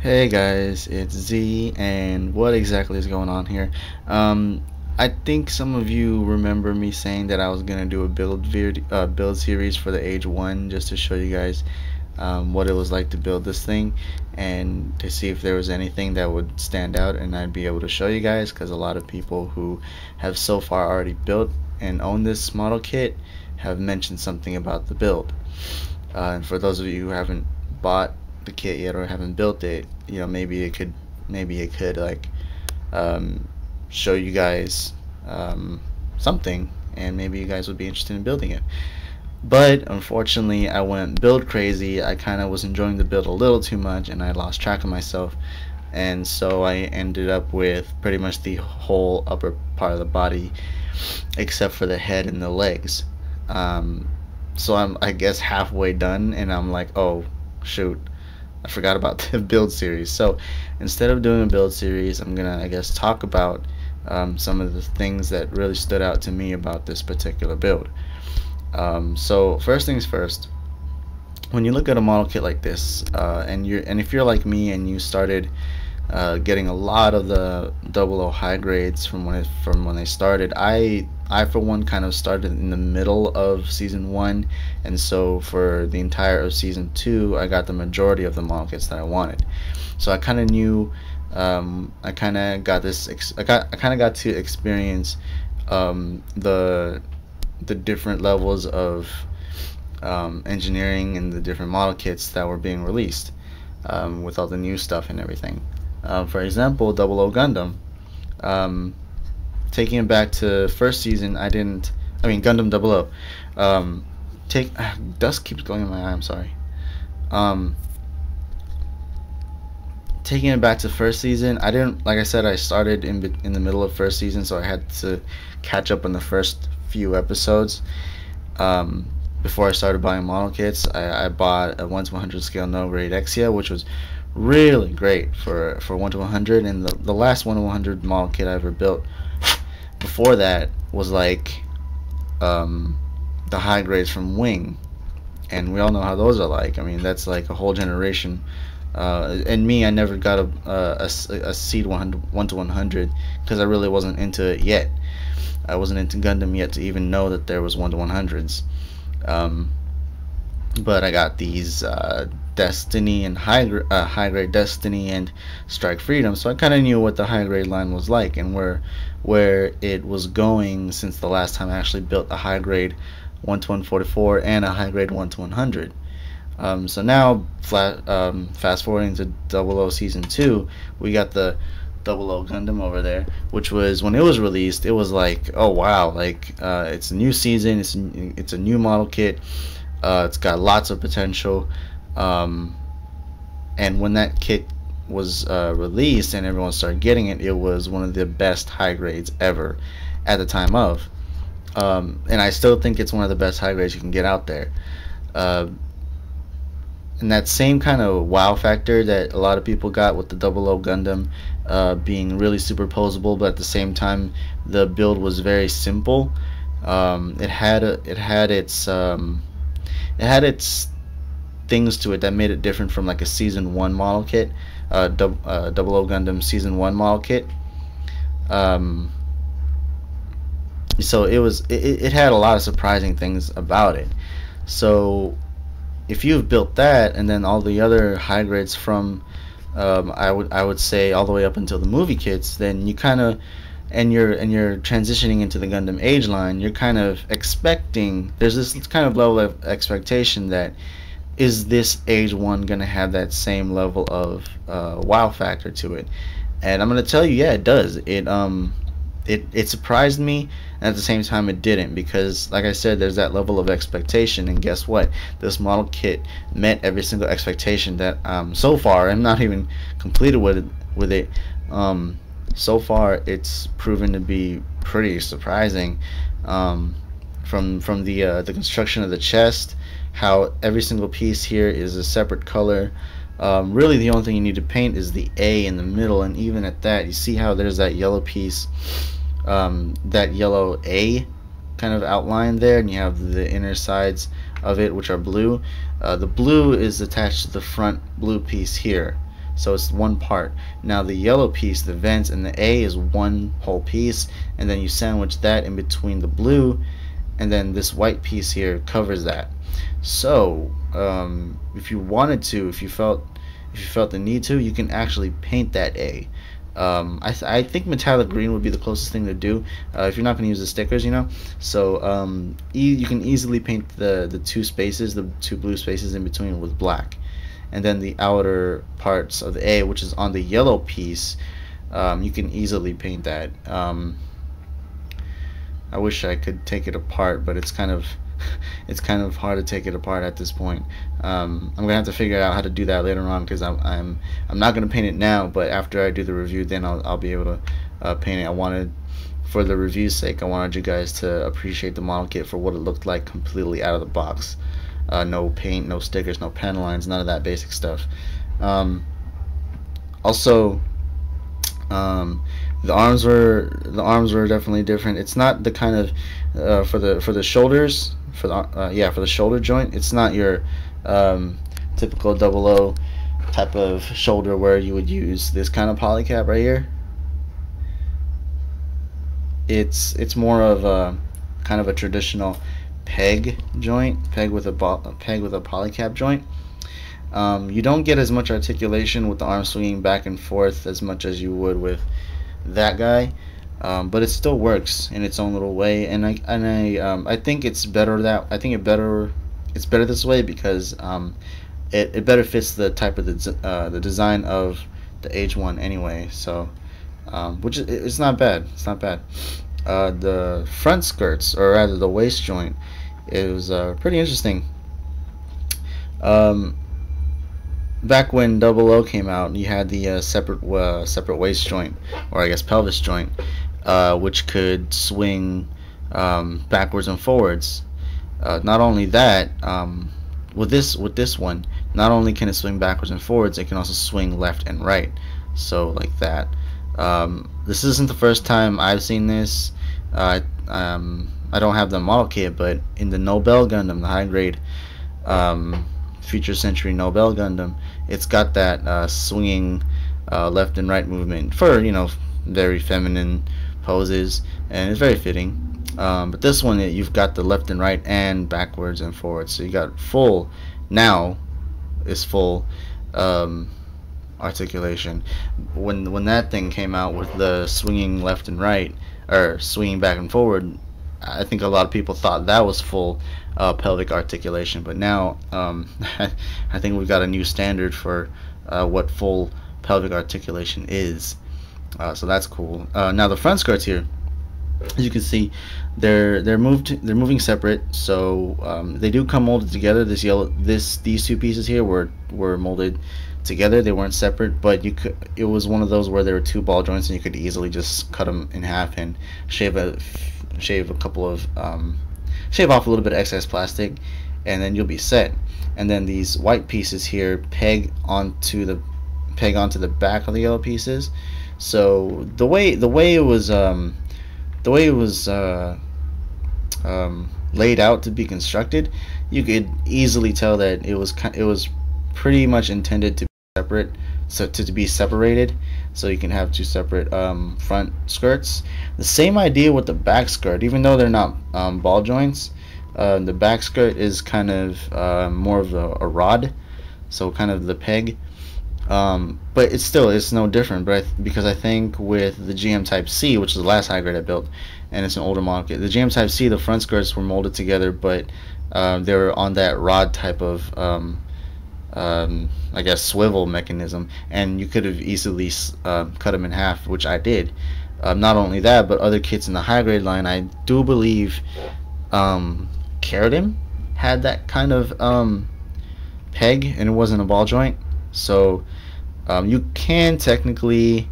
Hey guys, it's Z, and what exactly is going on here? Um, I think some of you remember me saying that I was gonna do a build series for the AGE-1 just to show you guys what it was like to build this thing and to see if there was anything that would stand out and I'd be able to show you guys because a lot of people who have so far already built and own this model kit have mentioned something about the build. And for those of you who haven't bought the kit yet or haven't built it, maybe it could like um, show you guys something, and maybe you guys would be interested in building it. But unfortunately, I went build crazy. I kind of was enjoying the build a little too much, and I lost track of myself. And so I ended up with pretty much the whole upper part of the body, except for the head and the legs. Um, so I guess, halfway done, and I'm like, oh, shoot, I forgot about the build series. So instead of doing a build series, I'm gonna, I guess, talk about some of the things that really stood out to me about this particular build. So first things first, when you look at a model kit like this, and if you're like me and you started getting a lot of the double O high grades from when they started. I for one kind of started in the middle of season one, and so for the entire of season two, I got the majority of the model kits that I wanted. So I kind of knew, I kind of got I kind of got to experience the different levels of engineering and the different model kits that were being released with all the new stuff and everything. For example, Double O Gundam. Um, Taking it back to first season, I mean, Gundam Double O. Take dust keeps going in my eye. I'm sorry. Um, Taking it back to first season, I didn't, like I said, I started in the middle of first season, so I had to catch up on the first few episodes. Um, Before I started buying model kits, I bought a 1 to 100 scale no grade Exia, which was really great for 1 to 100. And the last 1 to 100 model kit I ever built before that was like the high grades from Wing, and we all know how those are like. I mean, that's like a whole generation. And me, I never got a seed 1 to 100 because I really wasn't into it yet. I wasn't into Gundam yet to even know that there was 1 to 100s. Um, but I got these Destiny and high grade Destiny and Strike Freedom, so I kind of knew what the high grade line was like and where it was going since the last time I actually built a high grade 1 to 144 and a high grade 1 to 100. So now, fast forwarding to Double O Season 2, we got the Double O Gundam over there, which was, when it was released, it was like, oh wow, like it's a new season, it's a new model kit, it's got lots of potential, um, and when that kit was released and everyone started getting it, it was one of the best high grades ever at the time of, and I still think it's one of the best high grades you can get out there. Uh, and that same kind of wow factor that a lot of people got with the Double O Gundam being really superposable, but at the same time the build was very simple. It had its things to it that made it different from like a season one model kit, Double O Gundam season one model kit. Um, so it had a lot of surprising things about it. So if you've built that and then all the other high grades from I would say all the way up until the movie kits, then you kind of, and you're transitioning into the Gundam age line, you're kind of expecting, there's this kind of level of expectation that, is this age one gonna have that same level of wow factor to it? And I'm gonna tell you, yeah, it does. It surprised me, and at the same time it didn't, because like I said, there's that level of expectation, and guess what, this model kit met every single expectation that so far, I'm not even completed with it. So far it's proven to be pretty surprising, from the construction of the chest, how every single piece here is a separate color. Really the only thing you need to paint is the A in the middle, and even at that, you see how there's that yellow piece, that yellow A kind of outline there, and you have the inner sides of it which are blue. The blue is attached to the front blue piece here. so it's one part. Now the yellow piece, the vents and the A, is one whole piece, and then you sandwich that in between the blue, and then this white piece here covers that. So if you wanted to, if you felt the need to, you can actually paint that A. I think metallic green would be the closest thing to do if you're not going to use the stickers, you know. So you can easily paint the two spaces, the two blue spaces in between, with black, and then the outer parts of the A, which is on the yellow piece, you can easily paint that. I wish I could take it apart, but it's kind of hard to take it apart at this point. I'm gonna have to figure out how to do that later on, because I'm not gonna paint it now, but after I do the review, then I'll be able to paint it. For the review's sake, I wanted you guys to appreciate the model kit for what it looked like completely out of the box. No paint, no stickers, no pen lines, none of that basic stuff. Also, the arms were definitely different. It's not the kind of for the shoulders, for the shoulder joint. It's not your typical 00 type of shoulder where you would use this kind of polycap right here. It's more of a kind of a traditional peg joint, peg with a polycap joint. You don't get as much articulation with the arm swinging back and forth as much as you would with that guy, but it still works in its own little way, and I think it's better it's better this way, because it better fits the type of the design of the AGE-1 anyway. So which it's not bad. The front skirts, or rather the waist joint, is pretty interesting. Back when 00 came out, you had the separate waist joint, or I guess pelvis joint, which could swing backwards and forwards. Not only that, with this one, not only can it swing backwards and forwards, it can also swing left and right. So like that. This isn't the first time I've seen this. I don't have the model kit, but in the Nobel Gundam, the high grade Future Century Nobel Gundam, it's got that swinging left and right movement for, you know, very feminine poses, and it's very fitting. But this one, you've got the left and right and backwards and forwards, so you got full articulation. When that thing came out with the swinging left and right, or swinging back and forward, I think a lot of people thought that was full pelvic articulation, but now I think we've got a new standard for what full pelvic articulation is. So that's cool. Now the front skirts here, as you can see, they're moving separate. So they do come molded together. These two pieces here were molded together. They weren't separate, but it was one of those where there were two ball joints, and you could easily just cut them in half and shave off a little bit of excess plastic, and then you'll be set. And then these white pieces here peg onto the back of the yellow pieces. So the way it was laid out to be constructed, you could easily tell that it was pretty much intended to be separate, so to be separated, so you can have two separate front skirts. The same idea with the back skirt, even though they're not ball joints. The back skirt is kind of more of a rod, so kind of the peg, but it's no different. But because I think with the GM Type C, which is the last high grade I built, and it's an older model kit, the GM Type C, the front skirts were molded together, but they were on that rod type of I guess swivel mechanism, and you could have easily cut them in half, which I did. Not only that, but other kits in the high grade line, I do believe Keratin had that kind of peg, and it wasn't a ball joint. So you can technically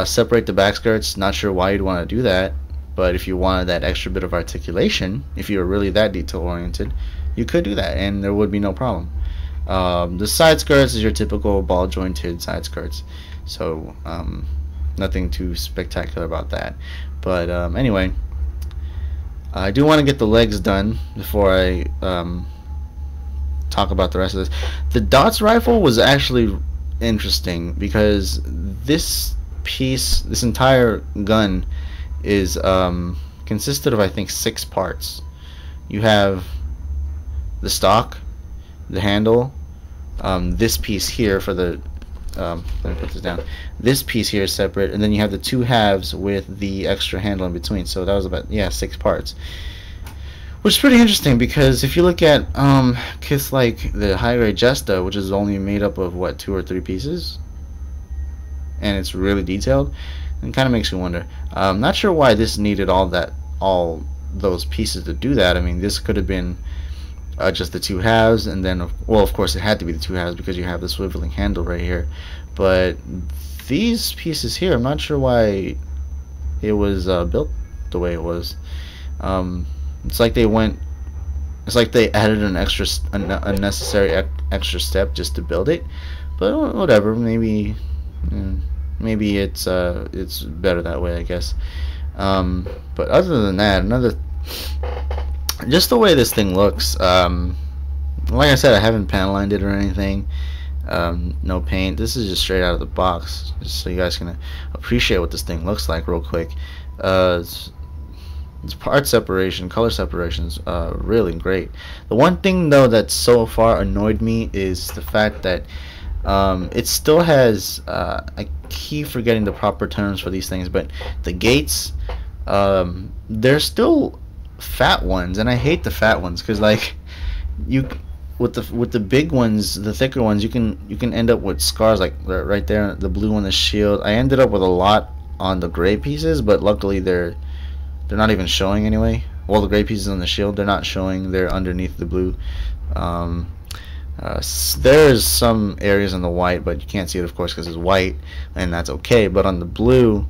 separate the back skirts. Not sure why you'd want to do that, but if you wanted that extra bit of articulation, if you were really that detail oriented, you could do that, and there would be no problem. The side skirts is your typical ball jointed side skirts, so nothing too spectacular about that. But anyway, I do want to get the legs done before I talk about the rest of this. The DOTS rifle was actually interesting because this piece, this entire gun, is consisted of, I think, 6 parts. You have the stock, the handle, this piece here for the let me put this down. This piece here is separate, and then you have the 2 halves with the extra handle in between. So that was about, yeah, 6 parts, which is pretty interesting because if you look at kits like the high grade Jesta, which is only made up of what, 2 or 3 pieces, and it's really detailed, it kind of makes you wonder. I'm not sure why this needed all those pieces to do that. I mean, this could have been just the 2 halves, and then well, of course it had to be the 2 halves because you have the swiveling handle right here. But these pieces here, I'm not sure why it was built the way it was. It's like they added an extra unnecessary extra step just to build it. But whatever, maybe it's better that way, I guess. But other than that, just the way this thing looks, like I said, I haven't panel lined it or anything. No paint. This is just straight out of the box, just so you guys can appreciate what this thing looks like real quick. Its part separation, color separation is really great. The one thing though that so far annoyed me is the fact that it still has, I keep forgetting the proper terms for these things, but the gates, they're still fat ones, and I hate the fat ones because, like, you with the big ones, the thicker ones, you can end up with scars like right there, the blue on the shield. I ended up with a lot on the gray pieces, but luckily they're not even showing anyway. Well, the gray pieces on the shield, they're not showing. They're underneath the blue. There's some areas on the white, but you can't see it, of course, because it's white, and that's okay. But on the blue,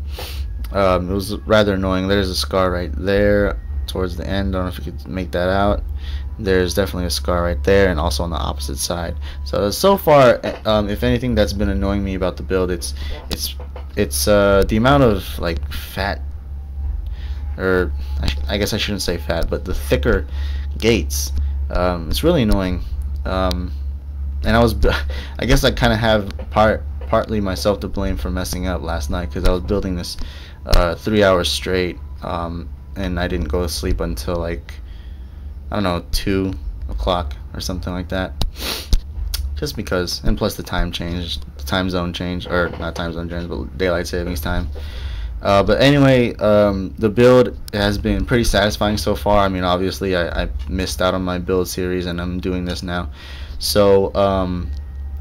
it was rather annoying. There's a scar right there towards the end. I don't know if you could make that out. There's definitely a scar right there, and also on the opposite side. So far, if anything that's been annoying me about the build, it's the amount of, like, fat, or I guess I shouldn't say fat, but the thicker gates. It's really annoying. And I guess I kind of have partly myself to blame for messing up last night, because I was building this 3 hours straight, and I didn't go to sleep until, like, I don't know, 2 o'clock or something like that, just because. And plus the time changed, the time zone changed, or not time zone change, but daylight savings time. But anyway, the build has been pretty satisfying so far. I mean, obviously I missed out on my build series, and I'm doing this now, so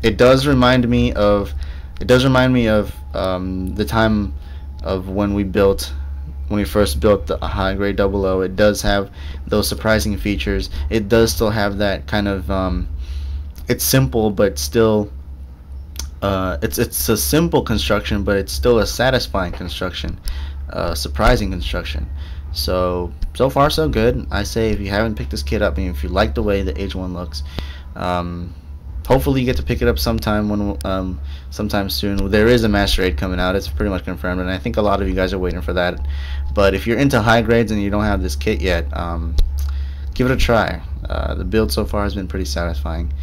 it does remind me of the time of when we first built the high grade 00. It does have those surprising features. It does still have that kind of it's simple, but still it's a simple construction, but it's still a satisfying construction, surprising construction. So far so good. I say, if you haven't picked this kit up, and if you like the way the AGE-1 looks, hopefully you get to pick it up sometime soon. There is a Master Raid coming out. It's pretty much confirmed, and I think a lot of you guys are waiting for that. But if you're into high grades and you don't have this kit yet, give it a try. The build so far has been pretty satisfying.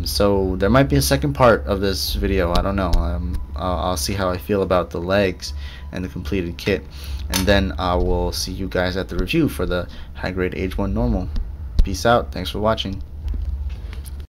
So there might be a second part of this video. I don't know. I'll see how I feel about the legs and the completed kit, and then I will see you guys at the review for the high grade AGE-1 normal. Peace out. Thanks for watching.